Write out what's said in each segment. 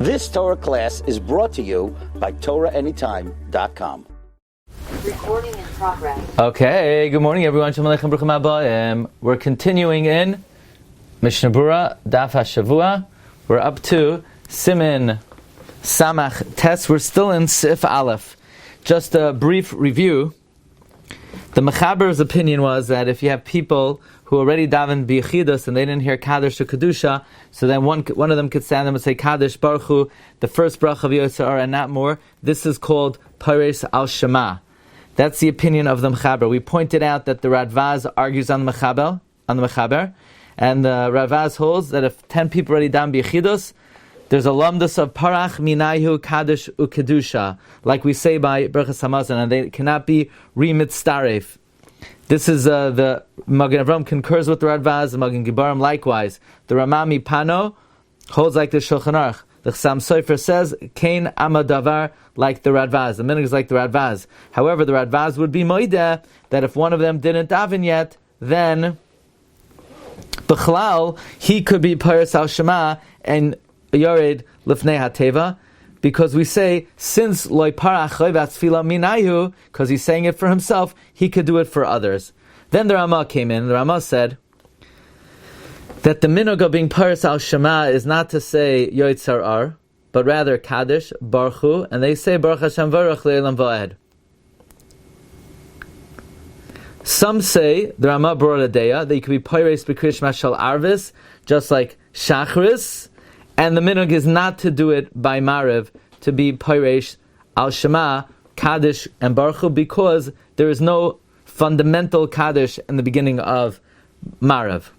This Torah class is brought to you by TorahAnytime.com. Recording in progress. Okay, good morning everyone. Shalom Aleichem, Bruchim Habayim. We're continuing in Mishna Berura, Daf HaShavua. We're up to Siman Samach Tes. We're still in Seif Aleph. Just a brief review. The Mechaber's opinion was that if you have people who already davened b'yechidus and they didn't hear Kaddish or Kedusha, so then one of them could stand up and say Kaddish Baruch Hu, the first bracha of Yotzar, and not more. This is called purest al Shema. That's the opinion of the Mechaber. We pointed out that the Radvaz argues on the Mechaber, and the Radvaz holds that if 10 people already daven b'yechidus, there's a lamdas of parach minayu kaddish ukedusha, like we say by Berachas Hamazon, and they cannot be remitzaref. This is the Magen Avram concurs with the Radvaz, the Magen Gibarim likewise. The Ramami Pano holds like the Shulchan Aruch. The Chassam Sofer says, Kain Amadavar, like the Radvaz. The minhag is like the Radvaz. However, the Radvaz would be moideh that if one of them didn't daven yet, then B'chlal, he could be purest al Shema and Yored Lifnei HaTeva, because we say, since loy parach tefilla minayu, because he's saying it for himself, he could do it for others. Then the Rama came in. The Rama said that the minhag of being purest al Shema is not to say Yotzar Ar, but rather Kaddish, Baruch Hu, and they say Baruch Hashem Varach Le'elam Va'ed. Some say, the Rama brought a deya, that you could be purest b'krish mashal arvis, just like Shachris, and the minhag is not to do it by Mariv, to be purest al Shema, Kaddish, and Baruch Hu, because there is no fundamental Kaddish in the beginning of Mariv.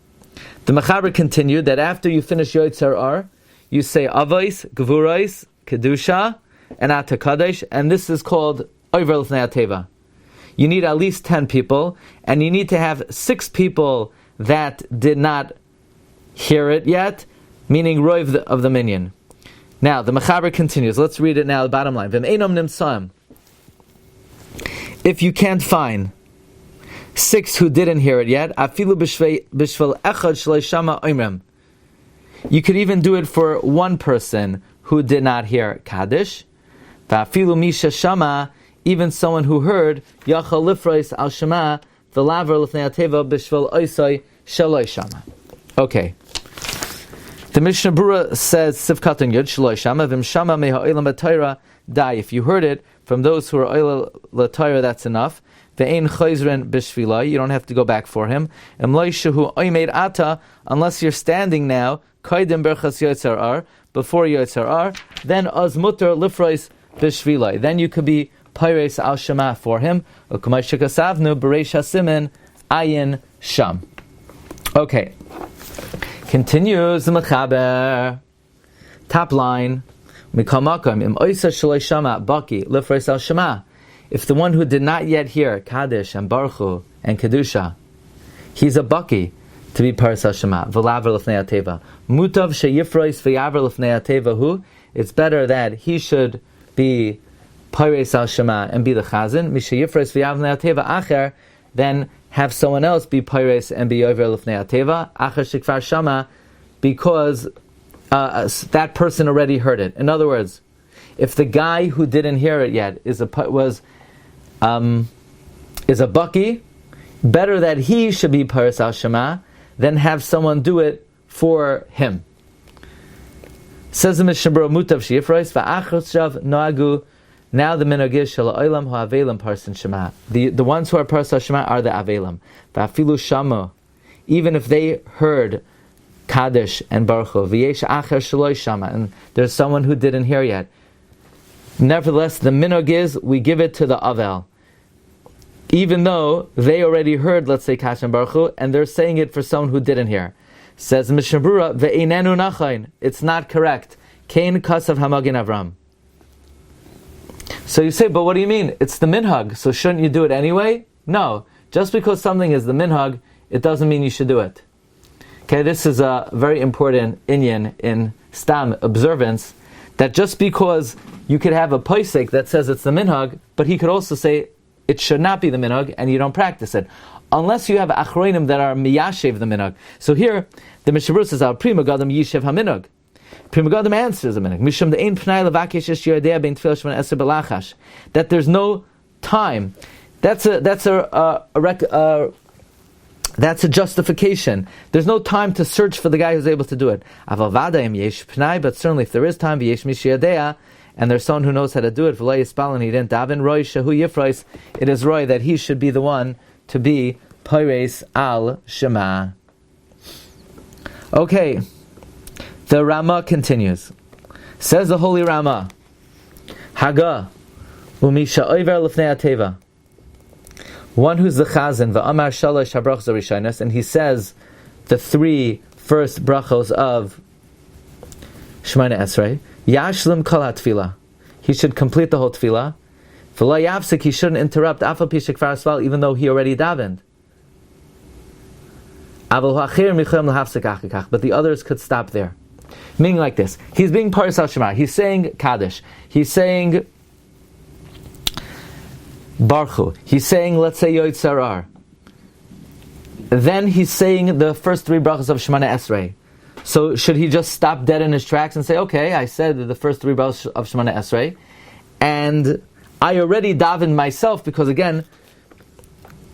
The Mechaber continued that after you finish Yotzar Ar, you say Avos, Gevuros, Kedusha, and Ata Kadesh, and this is called Over Lifnei HaTeva. You need at least 10 people, and you need to have 6 people that did not hear it yet, meaning Roiv of the minyan. Now, the Mechaber continues. Let's read it now, the bottom line. V'm'einom nimtzam. If you can't find 6 who didn't hear it yet, afilu b'shvel echad shlei shama oimrem. You could even do it for one person who did not hear Kaddish. V'afilu misha shama, even someone who heard yachal lifrois al shema v'laver lifnei hateva b'shvel oisai shaloi shama. Okay. The Mishna Berura says, Sivkat and Yud, Shaloi Shama, Vim Shama Meha Oilam B'Torah, Die. If you heard it from those who are Oilam L'Torah, that's enough. Ve'ein Chayzren B'Shvilai, you don't have to go back for him. Emloi Shehu Oimed Ata, unless you're standing now, Kaidim Berchas Yotzar Ar, before Yotzar Ar, then Az Mutter Lifrois B'Shvilai. Then you could be Pires Al Shema for him. U'kumay Shekasavnu B'Reish HaSiman Ayin Sham. Okay. Continues the Mechaber. Top line. If the one who did not yet hear Kaddish and Baruch Hu and Kedusha, he's a baki to be purest al Shema. V'laver lifnei hateva. Mutav sheyifrois v'yaver lifnei hateva hu. It's better that he should be purest al Shema and be the chazan. Mishayifrois v'yaver lifnei hateva acher. Then have someone else be purest and be over lifnei hateva acher shekvar shama, because that person already heard it. In other words, if the guy who didn't hear it yet is a baki, better that he should be purest al Shema than have someone do it for him. Says the Mishna Berura, mutav sheyifrois va'achoshav noagu. Now the minhag is shel ha'olam ha'avelim parsin shema. The ones who are purest al Shema are the avelim. Va'afilu shamo, even if they heard Kaddish and Baruch Hu, v'yesh acher shaloi shama, and there's someone who didn't hear yet. Nevertheless, the minhag is we give it to the avel, even though they already heard, let's say Kaddish and Baruch Hu, and they're saying it for someone who didn't hear. Says Mishna Berura, ve'einenu nachain. It's not correct. Kain kasav hamagin Avram. So you say, but what do you mean? It's the minhag, so shouldn't you do it anyway? No. Just because something is the minhag, it doesn't mean you should do it. Okay, this is a very important inyan in Stam observance, that just because you could have a posek that says it's the minhag, but he could also say it should not be the minhag, and you don't practice it. Unless you have achronim that are miyashev the minhag. So here, the Mishna Berura says, Al prima gadam yishev haminhag. Pri Megadim answers a minute. Mishum the ein pnai levakesh es yodea bein tefillah shemana esrei belachash. That there's no time. That's a justification. There's no time to search for the guy who's able to do it. Aval vadaim yesh pnai, but certainly if there is time, yesh mishiyadea, and there's someone who knows how to do it, v'lo yispal, and he didn't daven, roi shehu yifrois, it is roi that he should be the one to be purest al shema. Okay, the Rama continues. Says the holy Rama, Haga, umisha oiver lefnei ateva. One who's the chazan, v'amar shalosh habrachos harishonos, and he says the three first brachos of Shemona Esrei, yashlim kol ha-tefillah. He should complete the whole tefillah. V'lo yafsik, he shouldn't interrupt, afal pi shekvar asval, even though he already davened. Aval ha'achir michoyim l'hafsik achikach, but the others could stop there. Meaning like this, he's being purest al shema, he's saying Kaddish, he's saying Baruch, he's saying, let's say, Yod Sarar. Then he's saying the first three brachas of Shemona Esrei. So should he just stop dead in his tracks and say, okay, I said the first three brachas of Shemona Esrei, and I already davened myself, because again,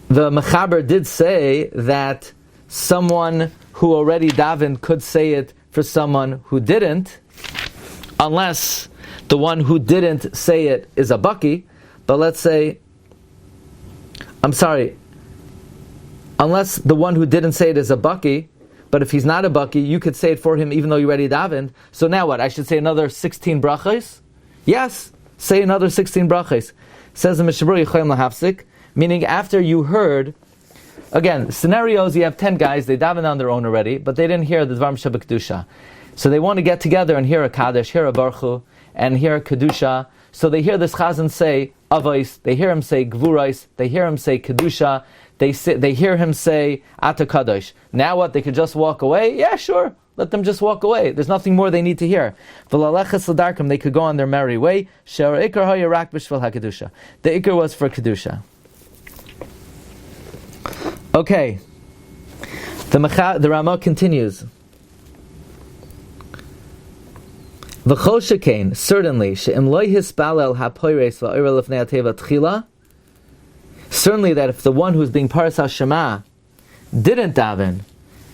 the Mechaber did say that someone who already davened could say it for someone who didn't, unless the one who didn't say it is a baki. But let's say, unless the one who didn't say it is a baki, but if he's not a baki, you could say it for him even though you already davened. So now what? I should say another 16 brachos? Yes, say another 16 brachos. Says the Mishna Berura, Yichayim lahafsik, meaning after you heard, again, scenarios, you have 10 guys, they daven on their own already, but they didn't hear the Dvarim Sheba Kedusha. So they want to get together and hear a Kaddish, hear a Baruch, and hear a Kedusha. So they hear this Chazan say Avos, they hear him say Gvurais, they hear him say Kedusha, they hear him say Ata Kadosh. Now what, they could just walk away? Yeah, sure, let them just walk away. There's nothing more they need to hear. V'lalechas l'darkam, they could go on their merry way. She'ar ikar haya rak b'shvil ha-Kedusha. The ikar was for Kedusha. Okay, the Rama continues. V'chol shekain, certainly, she'im lo hispalel ha-pores va'ira lefnei ateva tchila, certainly that if the one who's being purest al shema didn't daven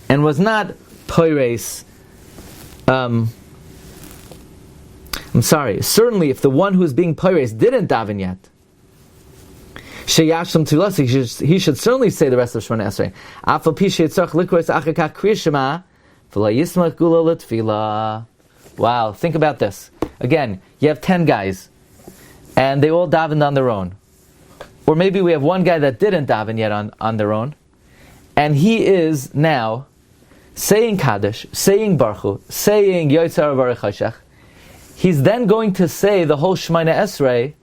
and was not pores, certainly if the one who's being pores didn't daven yet, sheyashlam tefillah, he should certainly say the rest of Shemona Esrei. Afal pi sheyitzarach likros achar kach kriya shema v'lo yismach Geula l'tefillah. Wow, think about this. Again, you have 10 guys, and they all davened on their own. Or maybe we have one guy that didn't daven yet on their own, and he is now saying Kaddish, saying Baruch, saying Yotzar Baruch Hashech. He's then going to say the whole Shemona Esrei,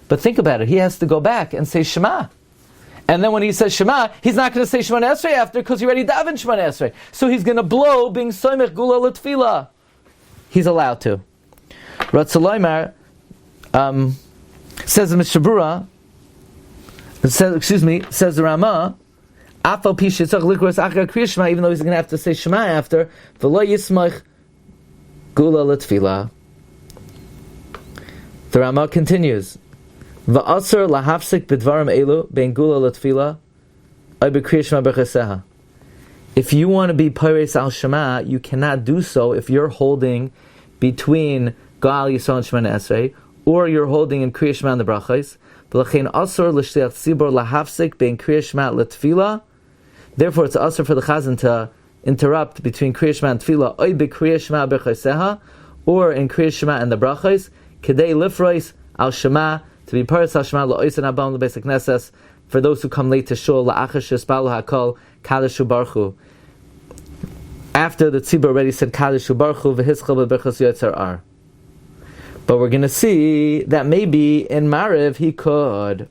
but think about it, he has to go back and say Shema. And then when he says Shema, he's not going to say Shemona Esrei after, because he already davened Shemona Esrei. So he's going to blow being Someich Geula l'tefillah. He's allowed to. Ratzalaymar says the Mishna Berura, says the Rama, Afal pi shetzach likros achar kriya shema, even though he's going to have to say Shema after, v'lo yismach Geula l'tefillah. The Rama continues, V'asar lahafsik b'dvarim elu bein Geula l'tefillah ay b'kriya shema b'cheseha. If you want to be purest al shema, you cannot do so if you're holding between Gal Yisrael and Shemona Esrei, or you're holding in Kriya Shema and the brachos. V'lachein asur l'shliach tzibur lahafsik bein Kriya Shema l'tefillah. Therefore, it's asur for the chazan to interrupt between Kriya Shema and tefillah, oy b'Kriya Shema b'cheseha, or in Kriya Shema and the brachos, kedei lifrois al shema, to be purest al shema la'oisen abam l'beis hakneses, for those who come late to shul, la'achar shespalu hakol Kaddish u'Baruch. After the tzibur already said Kaddish u'Baruch v'hischal b'berchos yotzar ar. But we're going to see that maybe in Mariv he could.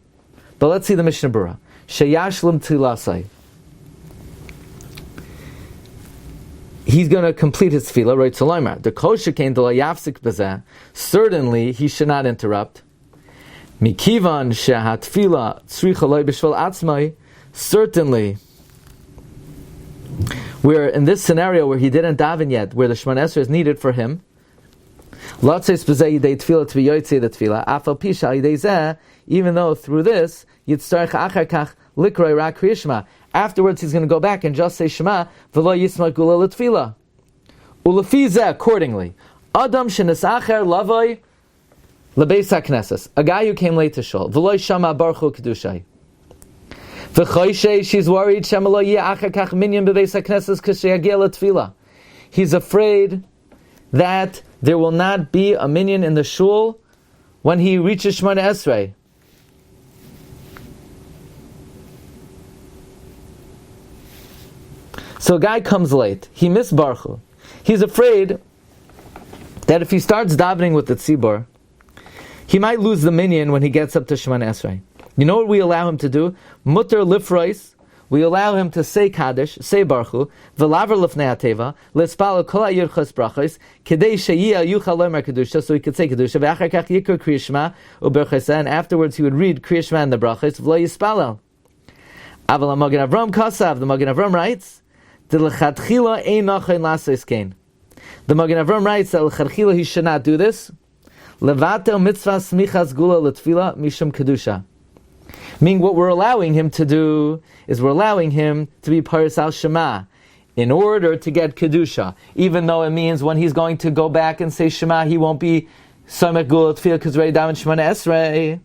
But let's see the Mishna Berura. Sheyashlim tzilasai. He's going to complete his tefillah, right? Tzalaymar. The kol shekain d'lo yafsik b'zeh. Certainly he should not interrupt. Mikivan shehat tefillah tzricha lo b'shvel atzmai. Certainly, where in this scenario where he didn't daven yet, where the Shemona Esrei is needed for him, even though through this, afterwards he's going to go back and just say Shema, accordingly, Adam shenesacher lavoi lebeis haknesses, a guy who came late to shul, v'loy shama baruchu kedushay. V'choyshe, she's worried, shema lo yeh achar kach minyan bebeis haknesses k'sheyagia letfila. He's afraid that there will not be a minyan in the shul when he reaches Shemona Esrei. So a guy comes late, he missed baruchu. He's afraid that if he starts davening with the tzibur, he might lose the minyan when he gets up to Shemona Esrei. You know what we allow him to do? Mutter lifrois. We allow him to say Kaddish, say Baruchu, v'laver lifnei hateva, l'espalo kol ha'yirchos brachos, kedei sheyia yuchal lomer Kedusha, so he could say Kedusha, v'achar kach yikra Kriya Shema, u'berchoseh, and afterwards he would read Kriya Shema and the brachos, v'lo yispalel. Aval HaMagen Avram kasav, the Magen Avram writes, D'lechatchila ein nachon lasos kein. The Magen Avram writes that l'chatchila he should not do this. Levatel mitzvah smichas Geula letfila mishum Kedusha. Meaning what we're allowing him to do is we're allowing him to be purest al Shema in order to get Kedusha. Even though it means when he's going to go back and say Shema, he won't be Someich Geula letfila because ready down in Shemona Esrei.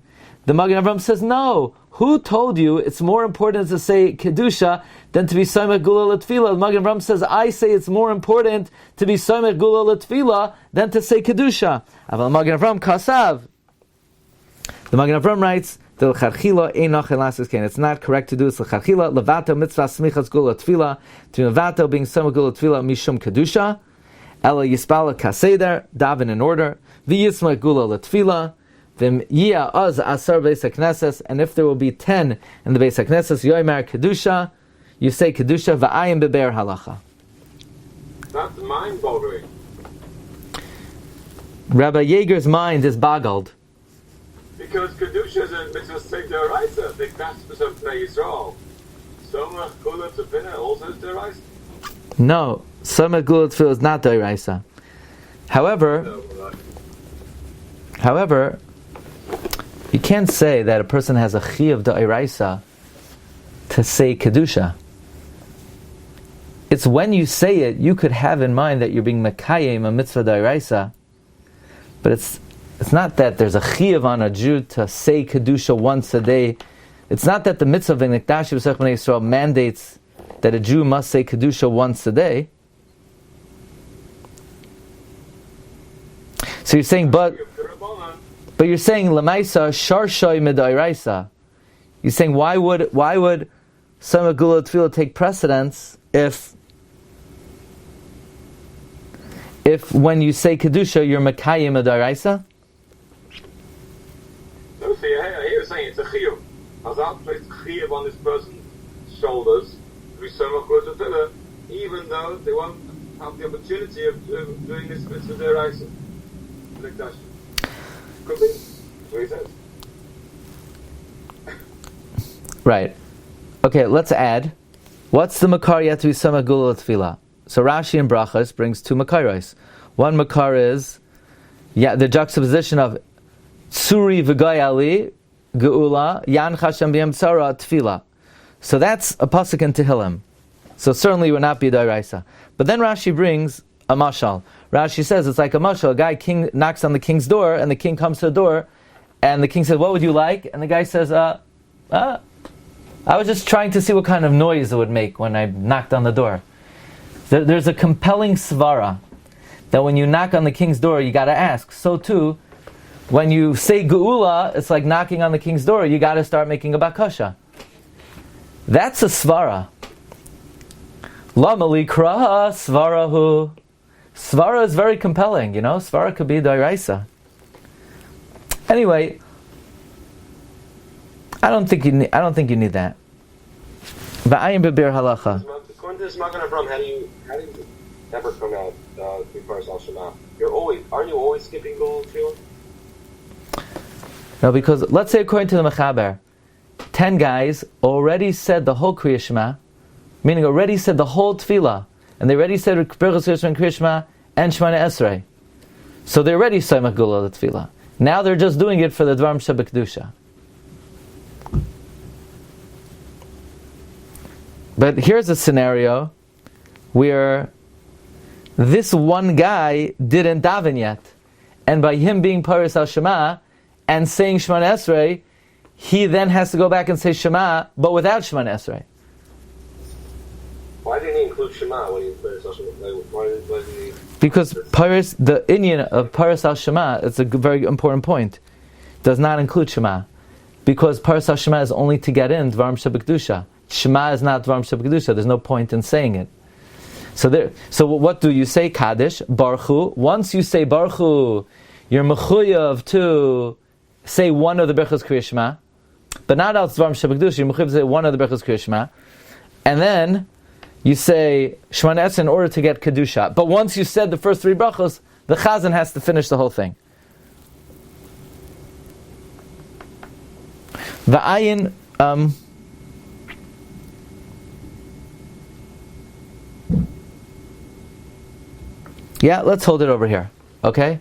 The Magen Avram says, no. Who told you it's more important to say Kedusha than to be Someich Geula letfila? The Magen Avram says, I say it's more important to be Someich Geula letfila than to say Kedusha. Aval Magen Avram kasav. The Magen Avram writes, it's not correct to do this. L'charchila levato mitzvah smichas Geula letfila, to levato being Someich Geula letfila mishum Kedusha, ela yispala kaseder, daven in order, v'yismach Geula letfila, and if there will be 10 in the Beis HaKnesses, Yoimer Kedusha, you say Kedusha v'ayim beber halacha. That's mind-boggling. Rabbi Yeager's mind is boggled. Because Kedusha is a mitzvah state deraisa. Big that's of Yisrael. Someich Geula Tefilla also is deraisa. No, Someich Geula Tefilla is not deraisa. However, you can't say that a person has a chiyuv da'iraisa to say Kedusha. It's when you say it, you could have in mind that you're being mekayim a mitzvah da'iraisa, but it's not that there's a chiyuv on a Jew to say Kedusha once a day. It's not that the mitzvah of Nikdash B'Sech B'nai Yisrael mandates that a Jew must say Kedusha once a day. So you're saying, but you're saying lemaisa sharshay midairaisa. You're saying why would Someich Geula Tefila take precedence if when you say Kedusha you're mekayim midairaisa? No, see, here saying it's a chiyuv. Hazal placed chiyuv on this person's shoulders to be Someich Geula Tefila, even though they won't have the opportunity of doing this mitzvah deraisa. Could be. That's what he says. Right. Okay, let's add. What's the makar yet to be Someich Geula letfila? So Rashi in Brachos brings two makaros. One makar is the juxtaposition of Tsuri v'Gayali Geula Yan Chashem b'Yem Tzara Tefila. So that's a pasuk in Tehillim. So certainly it would not be da'iraisa. But then Rashi brings a mashal. Rashi says it's like a mashal. A guy king knocks on the king's door, and the king comes to the door, and the king says, "What would you like?" And the guy says, I was just trying to see what kind of noise it would make when I knocked on the door." There's a compelling svara that when you knock on the king's door, you got to ask. So too, when you say Geula, it's like knocking on the king's door. You got to start making a bakasha. That's a svara. Lama likraha svarahu. Svara is very compelling, Svara could be da'iraisa. Anyway, I don't think you need that. V'ayim beber halacha. According to this Magen Avram, how do you never come out to be purest al Shema? Aren't you always skipping Geula Tefila? No, because let's say according to the Mechaber, 10 guys already said the whole Kriya Shema, meaning already said the whole Tefillah. and they already said Birchas Krishma and Krishma and Shemana Esrei. So they already Someich Geula Tefilla. Now they're just doing it for the Dvarim Shebekdusha. But here's a scenario where this one guy didn't daven yet, and by him being Purest al Shema and saying Shemana Esrei, he then has to go back and say Shema, but without Shemana Esrei. Why didn't he include Shema when he put Why didn't he? Because purest, the Inyan of Purest al Shema, it's a very important point, does not include Shema. Because Purest al Shema is only to get in Dvarim Shebekdusha. Shema is not Dvarim Shebekdusha. There's no point in saying it. So what do you say? Kaddish, Baruch Hu. Once you say Baruch Hu, you're mechuyav to say one of the Berachos Kriyas Shema, but not out Dvarim Shebekdusha. You're mechuyav to say one of the Berachos Kriyas Shema, and then you say Shemana Esrei in order to get Kedusha. But once you said the first three brachos, the Chazan has to finish the whole thing. The ayin. Yeah, let's hold it over here. Okay?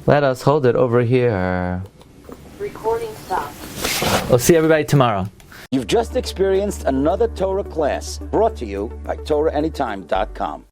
Let us hold it over here. Recording stopped. We'll see everybody tomorrow. You've just experienced another Torah class brought to you by TorahAnytime.com.